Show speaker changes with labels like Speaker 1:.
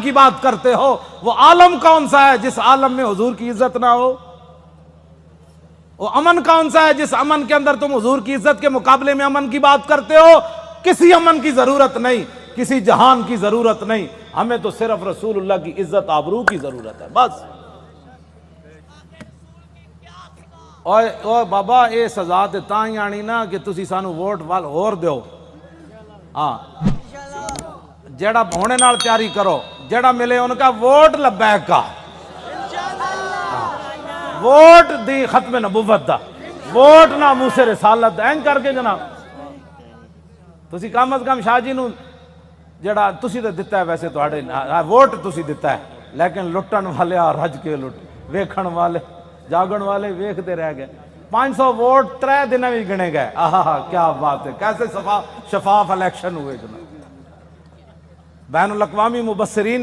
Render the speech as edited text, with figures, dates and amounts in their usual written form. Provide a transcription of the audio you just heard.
Speaker 1: की बात करते हो, वो आलम कौन सा है जिस आलम में हुजूर की इज्जत ना हो? वो अमन कौन सा है जिस अमन के अंदर तुम हुजूर की इज्जत के मुकाबले में अमन की बात करते हो? किसी अमन की जरूरत नहीं, किसी जहान की जरूरत नहीं, हमें तो सिर्फ रसूलुल्लाह की इज्जत आबरू की जरूरत है बस। और बाबा ये सजा तो तां ही आनी ना कि तुसी सानू वोट वाल होर दो। हाँ, जेड़ा होने नाल तैयारी करो, जेड़ा मिले उनका वोट लब्बैक का, वोट दी खत्म नबुव्वत दा, वोट ना मूसे रिसालत एंज करके जनाब तुसी कम अज कम शाह जी नू जेड़ा तुसी तो दिता है, वैसे तुहाडे वोट तुसी दिता है, लेकिन लुटन वाले रज के लुट, वेखण वाले जागण वाले वेखते रह गए। 500 वोट 3 दिन में गिने गए। आहा, क्या बात है, कैसे शफाफ इलेक्शन हुए जनाब। बैनुल अक़वामी मुबस्सिरीन